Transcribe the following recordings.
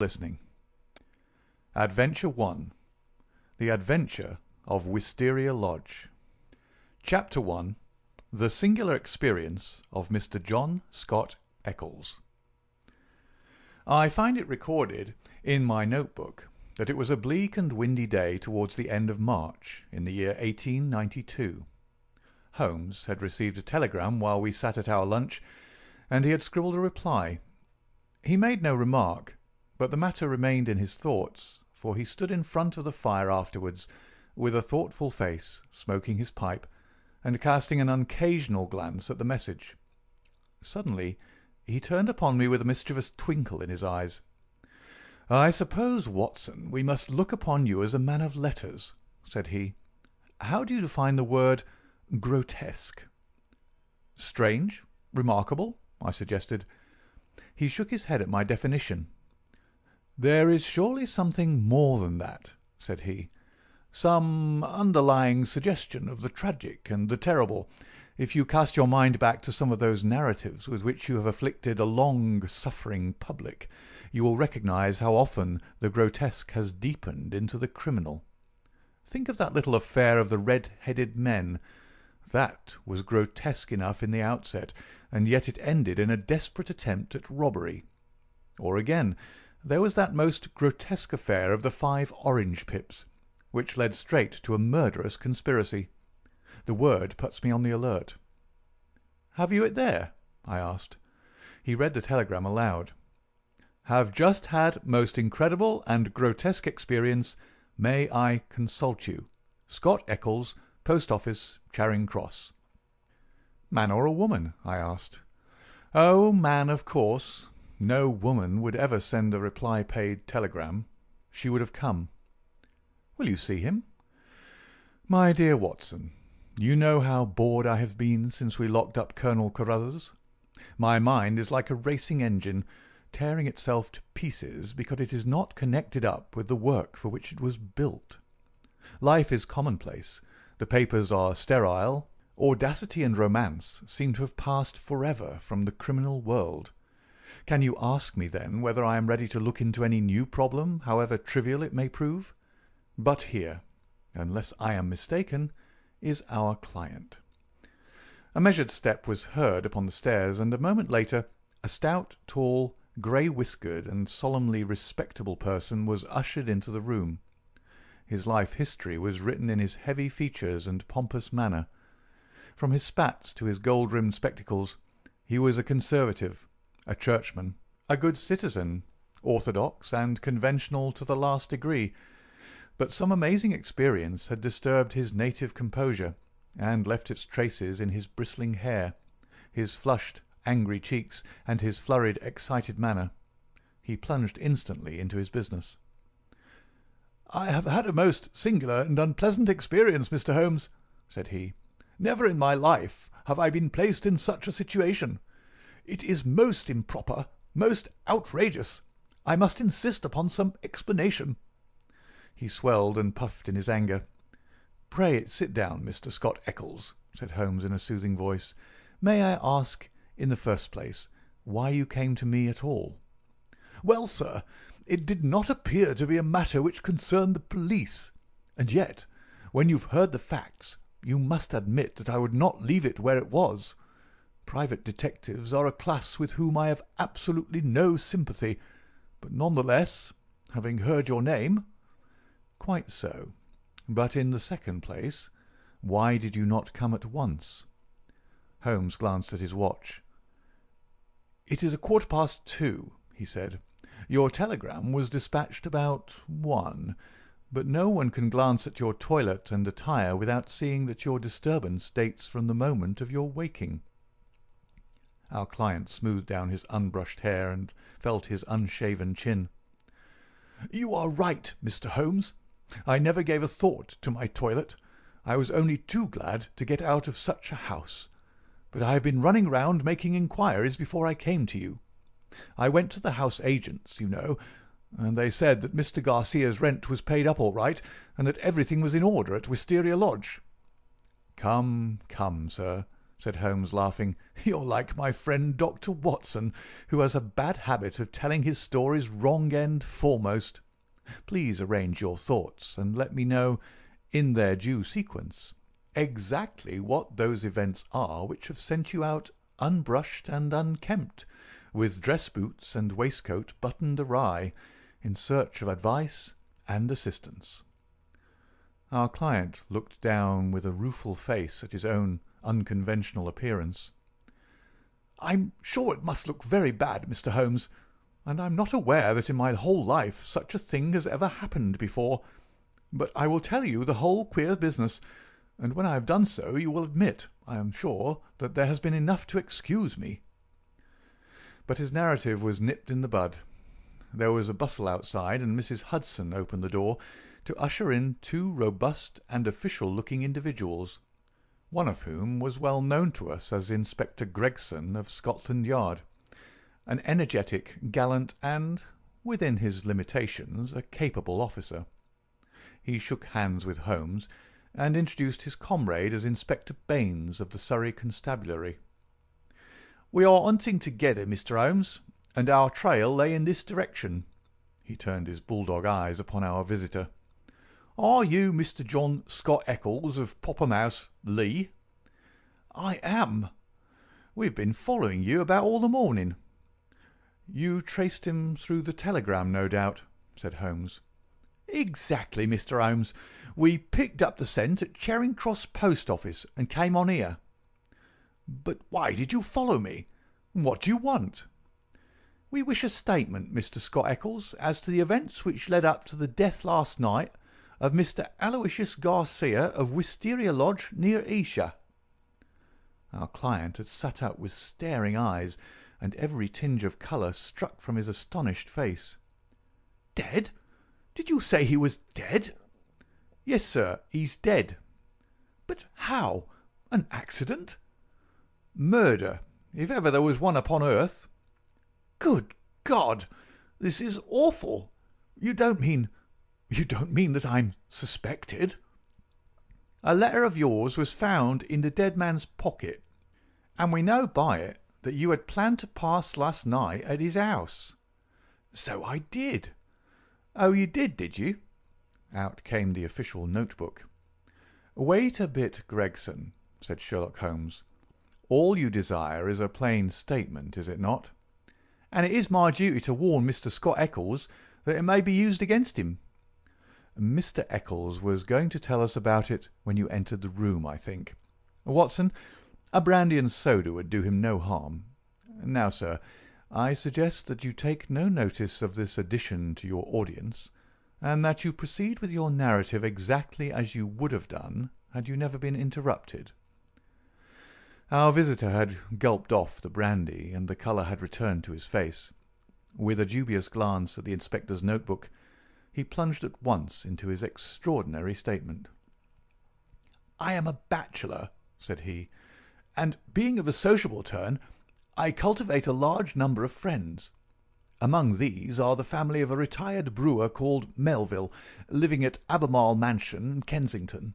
Listening. Adventure 1. The Adventure of Wisteria Lodge. Chapter 1. The Singular Experience of Mr. John Scott Eccles. I find it recorded in my notebook that it was a bleak and windy day towards the end of March in the year 1892. Holmes had received a telegram while we sat at our lunch, and he had scribbled a reply. He made no remark, but the matter remained in his thoughts, for he stood in front of the fire afterwards, with a thoughtful face, smoking his pipe, and casting an occasional glance at the message. Suddenly he turned upon me with a mischievous twinkle in his eyes. "I suppose, Watson, we must look upon you as a man of letters," said he. "How do you define the word grotesque?" "Strange, remarkable," I suggested. He shook his head at my definition. "There is surely something more than that," said he. "Some underlying suggestion of the tragic and the terrible. If you cast your mind back to some of those narratives with which you have afflicted a long-suffering public, you will recognize how often the grotesque has deepened into the criminal. Think of that little affair of the red-headed men. That was grotesque enough in the outset, and yet it ended in a desperate attempt at robbery. Or again, there was that most grotesque affair of the 5 orange pips, which led straight to a murderous conspiracy. The word puts me on the alert." "Have you it there?" I asked. He read the telegram aloud. "Have just had most incredible and grotesque experience. May I consult you? Scott Eccles, Post Office, Charing Cross." "Man or a woman?" I asked. "Oh, man, of course. No woman would ever send a reply-paid telegram. She would have come." "Will you see him?" "My dear Watson, you know how bored I have been since we locked up Colonel Carruthers. My mind is like a racing engine, tearing itself to pieces because it is not connected up with the work for which it was built. Life is commonplace. The papers are sterile. Audacity and romance seem to have passed forever from the criminal world. Can you ask me, then, whether I am ready to look into any new problem, however trivial it may prove? But here, unless I am mistaken, is our client." A measured step was heard upon the stairs, and a moment later a stout, tall, grey-whiskered, and solemnly respectable person was ushered into the room. His life history was written in his heavy features and pompous manner. From his spats to his gold-rimmed spectacles, he was a conservative, a churchman, a good citizen, orthodox and conventional to the last degree. But some amazing experience had disturbed his native composure, and left its traces in his bristling hair, his flushed, angry cheeks, and his flurried, excited manner. He plunged instantly into his business. "I have had a most singular and unpleasant experience, Mr. Holmes," said he. "Never in my life have I been placed in such a situation. It is most improper, most outrageous. I must insist upon some explanation." He swelled and puffed in his anger. "Pray sit down, Mr. Scott Eccles," said Holmes in a soothing voice. "May I ask, in the first place, why you came to me at all?" "Well, sir, it did not appear to be a matter which concerned the police. And yet, when you've heard the facts, you must admit that I would not leave it where it was. Private detectives are a class with whom I have absolutely no sympathy, but none the less, having heard your name—" "Quite so. But in the second place, why did you not come at once?" Holmes glanced at his watch. "It is 2:15, he said. "Your telegram was dispatched about 1, but no one can glance at your toilet and attire without seeing that your disturbance dates from the moment of your waking." Our client smoothed down his unbrushed hair and felt his unshaven chin. "You are right, Mr. Holmes. I never gave a thought to my toilet. I was only too glad to get out of such a house. But I have been running round making inquiries before I came to you. I went to the house agents, you know, and they said that Mr. Garcia's rent was paid up all right, and that everything was in order at Wisteria Lodge." "Come, come, sir," said Holmes, laughing. "You're like my friend Dr. Watson, who has a bad habit of telling his stories wrong end foremost. Please arrange your thoughts, and let me know, in their due sequence, exactly what those events are which have sent you out unbrushed and unkempt, with dress boots and waistcoat buttoned awry, in search of advice and assistance." Our client looked down with a rueful face at his own unconventional appearance. "I'm sure it must look very bad, Mr. Holmes, and I'm not aware that in my whole life such a thing has ever happened before. But I will tell you the whole queer business, and when I have done so you will admit, I am sure, that there has been enough to excuse me." But his narrative was nipped in the bud. There was a bustle outside, and Mrs. Hudson opened the door to usher in two robust and official-looking individuals, one of whom was well known to us as Inspector Gregson of Scotland Yard, an energetic, gallant, and, within his limitations, a capable officer. He shook hands with Holmes, and introduced his comrade as Inspector Baines of the Surrey Constabulary. "We are hunting together, Mr. Holmes, and our trail lay in this direction." He turned his bulldog eyes upon our visitor. "Are you Mr. John Scott Eccles of Popham House, Lee?" "I am. We've been following you about all the morning." "You traced him through the telegram, no doubt," said Holmes. "Exactly, Mr. Holmes. We picked up the scent at Charing Cross Post Office and came on here." "But why did you follow me? What do you want?" "We wish a statement, Mr. Scott Eccles, as to the events which led up to the death last night of Mr. Aloysius Garcia of Wisteria Lodge, near Esher." Our client had sat up with staring eyes, and every tinge of colour struck from his astonished face. "Dead? Did you say he was dead?" "Yes, sir, he's dead." "But how? An accident?" "Murder, if ever there was one upon earth." "Good God! This is awful. You don't mean that I'm suspected?" "A letter of yours was found in the dead man's pocket, and we know by it that you had planned to pass last night at his house." "So I did." "Oh, you did you?" Out came the official notebook. "Wait a bit, Gregson," said Sherlock Holmes. "All you desire is a plain statement, is it not?" "And it is my duty to warn Mr. Scott Eccles that it may be used against him." "Mr. Eccles was going to tell us about it when you entered the room, I think. Watson, a brandy and soda would do him no harm. Now, sir, I suggest that you take no notice of this addition to your audience, and that you proceed with your narrative exactly as you would have done had you never been interrupted." Our visitor had gulped off the brandy, and the colour had returned to his face. With a dubious glance at the inspector's notebook, he plunged at once into his extraordinary statement. "I am a bachelor," said he, "and, being of a sociable turn, I cultivate a large number of friends. Among these are the family of a retired brewer called Melville, living at Albemarle Mansion, Kensington.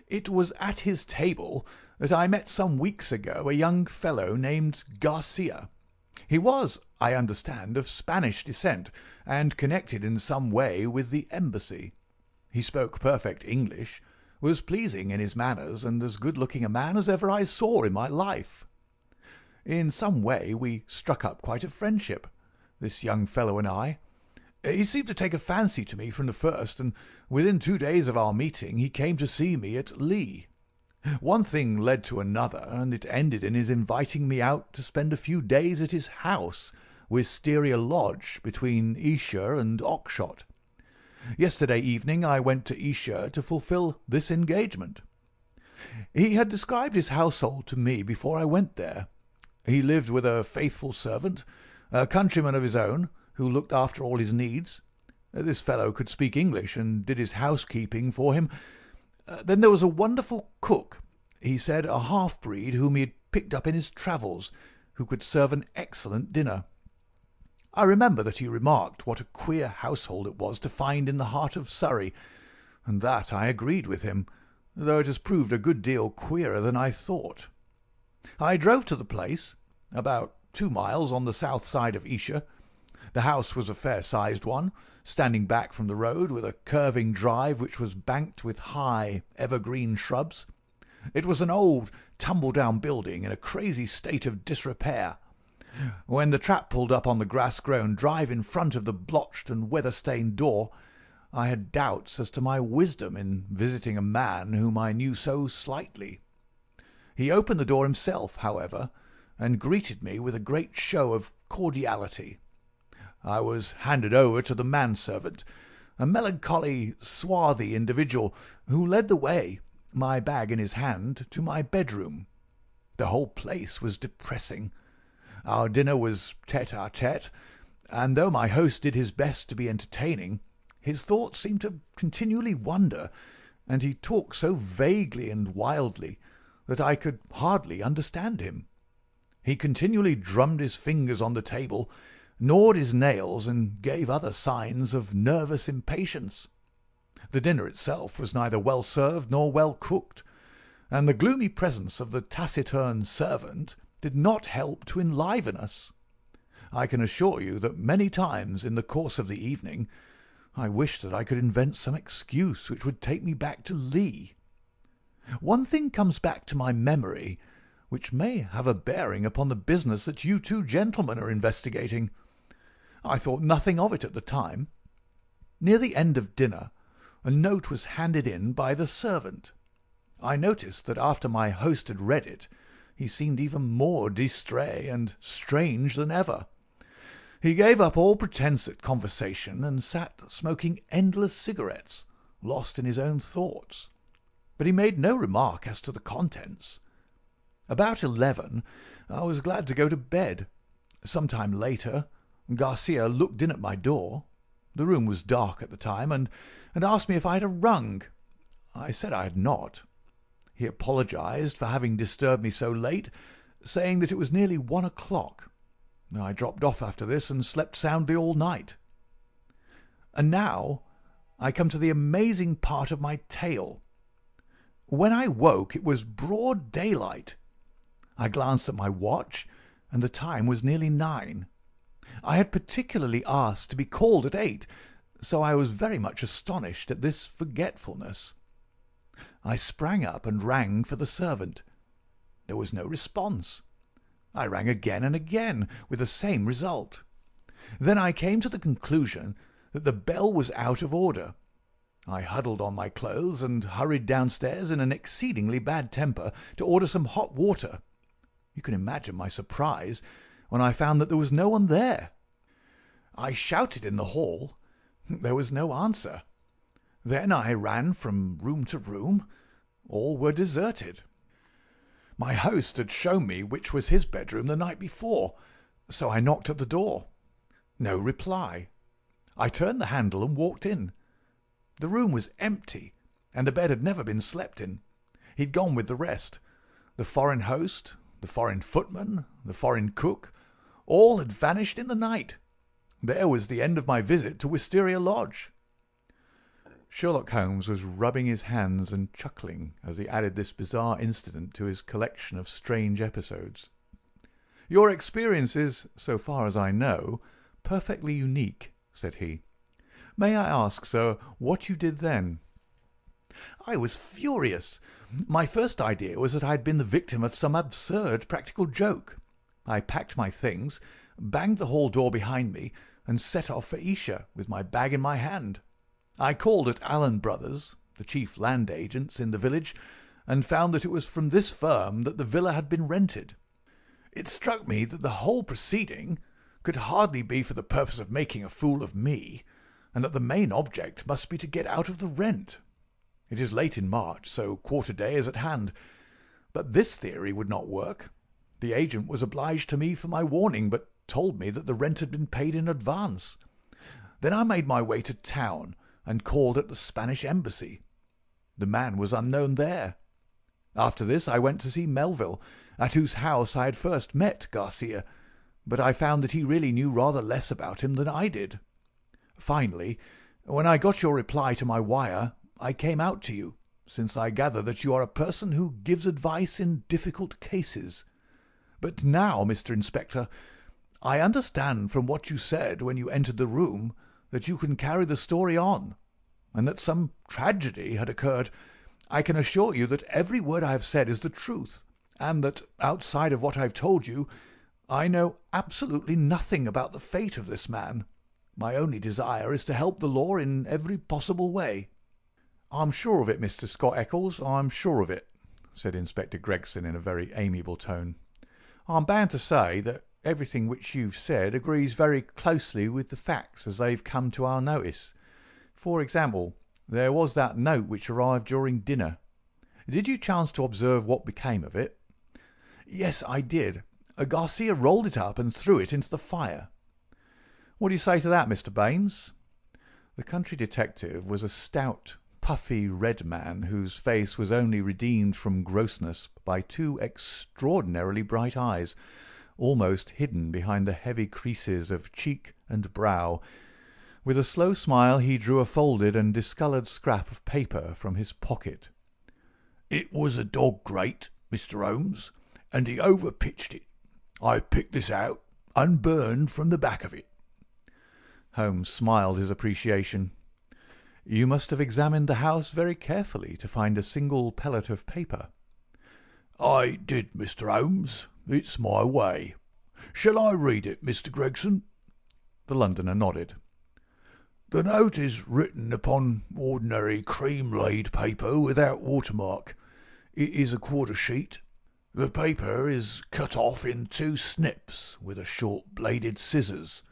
It was at his table that I met some weeks ago a young fellow named Garcia. He was, I understand, of Spanish descent, and connected in some way with the embassy. He spoke perfect English, was pleasing in his manners, and as good-looking a man as ever I saw in my life. In some way we struck up quite a friendship, this young fellow and I. He seemed to take a fancy to me from the first, and within 2 days of our meeting he came to see me at Lee. One thing led to another, and it ended in his inviting me out to spend a few days at his house, Wisteria Lodge, between Esher and Oxshott. Yesterday evening I went to Esher to fulfil this engagement. He had described his household to me before I went there. He lived with a faithful servant, a countryman of his own, who looked after all his needs. This fellow could speak English and did his housekeeping for him. Then there was a wonderful cook, he said, a half-breed whom he had picked up in his travels, who could serve an excellent dinner. I remember that he remarked what a queer household it was to find in the heart of Surrey, and that I agreed with him, though it has proved a good deal queerer than I thought. I drove to the place, about 2 miles on the south side of Esher. The house was a fair-sized one, standing back from the road with a curving drive which was banked with high evergreen shrubs. It was an old, tumble-down building in a crazy state of disrepair. When the trap pulled up on the grass-grown drive in front of the blotched and weather-stained door, I had doubts as to my wisdom in visiting a man whom I knew so slightly. He opened the door himself, however, and greeted me with a great show of cordiality. I was handed over to the manservant, a melancholy, swarthy individual, who led the way, my bag in his hand, to my bedroom. The whole place was depressing. Our dinner was tête-à-tête, and though my host did his best to be entertaining, his thoughts seemed to continually wander, and he talked so vaguely and wildly that I could hardly understand him. He continually drummed his fingers on the table, gnawed his nails, and gave other signs of nervous impatience. The dinner itself was neither well served nor well cooked, and the gloomy presence of the taciturn servant did not help to enliven us. I can assure you that many times in the course of the evening I wished that I could invent some excuse which would take me back to Lee. One thing comes back to my memory which may have a bearing upon the business that you two gentlemen are investigating. I thought nothing of it at the time. Near the end of dinner a note was handed in by the servant. I noticed that after my host had read it, he seemed even more distrait and strange than ever. He gave up all pretence at conversation and sat smoking endless cigarettes, lost in his own thoughts. But he made no remark as to the contents. About 11, I was glad to go to bed. Some time later, Garcia looked in at my door. The room was dark at the time, and asked me if I had rung. I said I had not. He apologized for having disturbed me so late, saying that it was nearly 1 o'clock. I dropped off after this and slept soundly all night. And now I come to the amazing part of my tale. When I woke it was broad daylight. I glanced at my watch, and the time was nearly 9. I had particularly asked to be called at 8, so I was very much astonished at this forgetfulness. I sprang up and rang for the servant. There was no response. I rang again and again, with the same result. Then I came to the conclusion that the bell was out of order. I huddled on my clothes and hurried downstairs in an exceedingly bad temper to order some hot water. You can imagine my surprise when I found that there was no one there. I shouted in the hall. There was no answer. Then I ran from room to room. All were deserted. My host had shown me which was his bedroom the night before, so I knocked at the door. No reply. I turned the handle and walked in. The room was empty, and the bed had never been slept in. He'd gone with the rest. The foreign host, the foreign footman, the foreign cook, all had vanished in the night. There was the end of my visit to Wisteria Lodge. Sherlock Holmes was rubbing his hands and chuckling as he added this bizarre incident to his collection of strange episodes. "Your experience is, so far as I know, perfectly unique," said he. "May I ask, sir, what you did then?" "I was furious. My first idea was that I had been the victim of some absurd practical joke. I packed my things, banged the hall door behind me, and set off for Esher with my bag in my hand. I called at Allen Brothers, the chief land agents in the village, and found that it was from this firm that the villa had been rented. It struck me that the whole proceeding could hardly be for the purpose of making a fool of me, and that the main object must be to get out of the rent. It is late in March, so quarter day is at hand. But this theory would not work. The agent was obliged to me for my warning, but told me that the rent had been paid in advance. Then I made my way to town and called at the Spanish Embassy. The man was unknown there. After this I went to see Melville, at whose house I had first met Garcia, but I found that he really knew rather less about him than I did. Finally, when I got your reply to my wire, I came out to you, since I gather that you are a person who gives advice in difficult cases. But now, Mr. Inspector, I understand from what you said when you entered the room that you can carry the story on, and that some tragedy had occurred. I can assure you that every word I have said is the truth, and that, outside of what I have told you, I know absolutely nothing about the fate of this man. My only desire is to help the law in every possible way." "I'm sure of it, Mr. Scott Eccles, I'm sure of it," said Inspector Gregson in a very amiable tone. "I'm bound to say that everything which you've said agrees very closely with the facts as they've come to our notice. For example, there was that note which arrived during dinner. Did you chance to observe what became of it?" "Yes, I did. Garcia rolled it up and threw it into the fire." "What do you say to that, Mr. Baines?" The country detective was a stout, puffy red man whose face was only redeemed from grossness by two extraordinarily bright eyes, almost hidden behind the heavy creases of cheek and brow. With a slow smile he drew a folded and discoloured scrap of paper from his pocket. "It was a dog grate, Mr. Holmes, and he overpitched it. I picked this out, unburned from the back of it." Holmes smiled his appreciation. "You must have examined the house very carefully to find a single pellet of paper." "I did, Mr. Holmes. It's my way. Shall I read it, Mr. Gregson?" The Londoner nodded. "The note is written upon ordinary cream-laid paper without watermark. It is a quarter sheet. The paper is cut off in 2 snips with a short bladed scissors.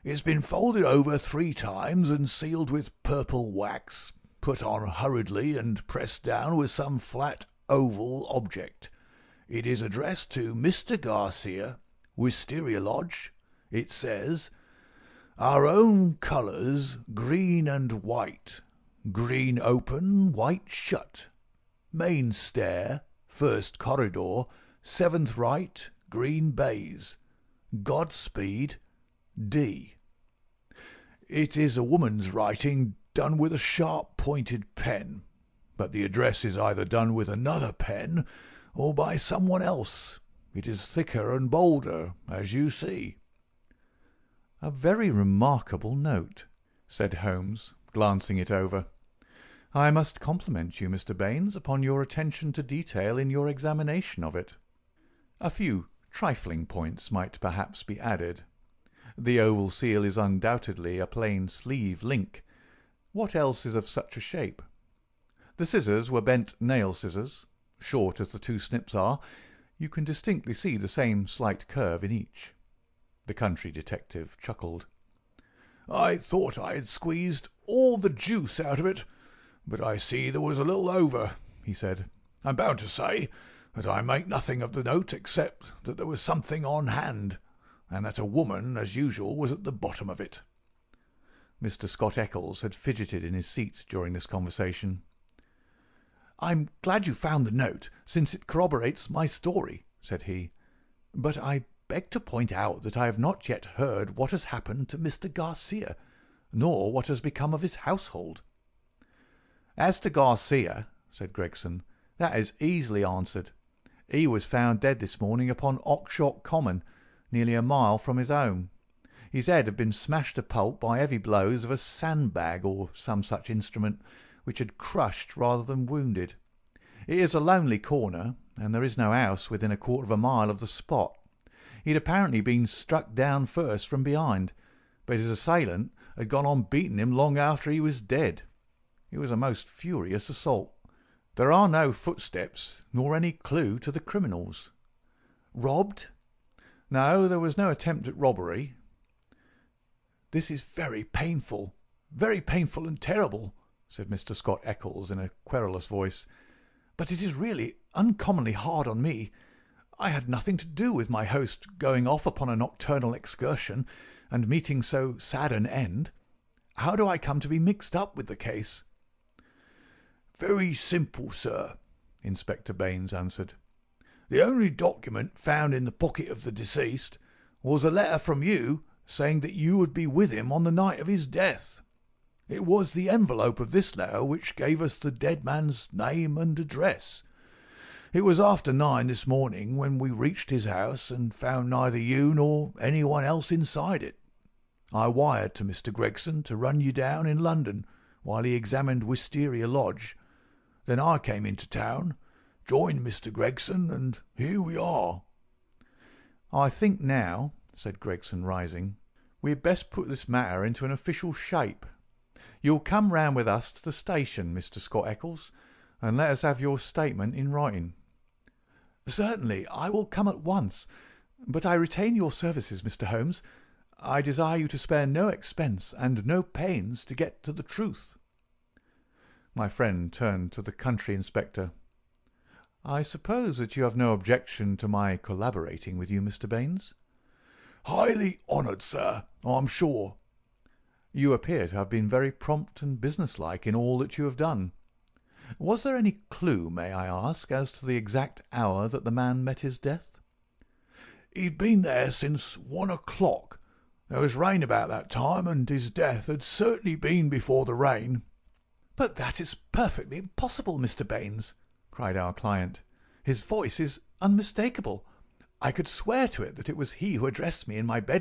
It's been folded over 3 times and sealed with purple wax, put on hurriedly and pressed down with some flat oval object. It is addressed to Mr. Garcia, Wisteria Lodge. It says, 'Our own colours, green and white. Green open, white shut. Main stair, 1st corridor, 7th right, green baize. Godspeed, D.' It is a woman's writing done with a sharp-pointed pen, but the address is either done with another pen or by someone else. It is thicker and bolder, as you see." "A very remarkable note," said Holmes, glancing it over. "I must compliment you, Mr. Baines, upon your attention to detail in your examination of it. A few trifling points might perhaps be added. The oval seal is undoubtedly a plain sleeve link. What else is of such a shape? The scissors were bent nail scissors. Short as the 2 snips are, you can distinctly see the same slight curve in each." The country detective chuckled. "I thought I had squeezed all the juice out of it, but I see there was a little over," he said. "I'm bound to say that I make nothing of the note except that there was something on hand, and that a woman, as usual, was at the bottom of it." Mr. Scott Eccles had fidgeted in his seat during this conversation. "I'm glad you found the note, since it corroborates my story," said he. "But I beg to point out that I have not yet heard what has happened to Mr. Garcia, nor what has become of his household." "As to Garcia," said Gregson, "that is easily answered. He was found dead this morning upon Oxshott Common, nearly a mile from his home. His head had been smashed to pulp by heavy blows of a sandbag or some such instrument, which had crushed rather than wounded. It is a lonely corner, and there is no house within a quarter of a mile of the spot. He had apparently been struck down first from behind, but his assailant had gone on beating him long after he was dead. It was a most furious assault. There are no footsteps, nor any clue to the criminals." "Robbed?" "No, there was no attempt at robbery." "This is very painful and terrible," said Mr. Scott Eccles in a querulous voice. "But it is really uncommonly hard on me. I had nothing to do with my host going off upon a nocturnal excursion and meeting so sad an end. How do I come to be mixed up with the case?" "Very simple, sir," Inspector Baines answered. "The only document found in the pocket of the deceased was a letter from you saying that you would be with him on the night of his death. It was the envelope of this letter which gave us the dead man's name and address. It was after 9 this morning when we reached his house and found neither you nor anyone else inside it. I wired to Mr. Gregson to run you down in London while he examined Wisteria Lodge. Then I came into town, joined Mr. Gregson, and here we are." "I think now," said Gregson, rising, "we had best put this matter into an official shape. You'll come round with us to the station, Mr. Scott Eccles, and let us have your statement in writing." "Certainly, I will come at once. "But I retain your services, Mr. Holmes. I desire you to spare no expense and no pains to get to the truth." My friend turned to the country inspector. "I suppose that you have no objection to my collaborating with you, Mr. Baines?" "Highly honoured, sir, I'm sure." "You appear to have been very prompt and businesslike in all that you have done. Was there any clue, may I ask, as to the exact hour that the man met his death?" "He'd been there since 1 o'clock. There was rain about that time, and his death had certainly been before the rain." "But that is perfectly impossible, Mr. Baines," cried our client. "His voice is unmistakable. I could swear to it that it was he who addressed me in my bedroom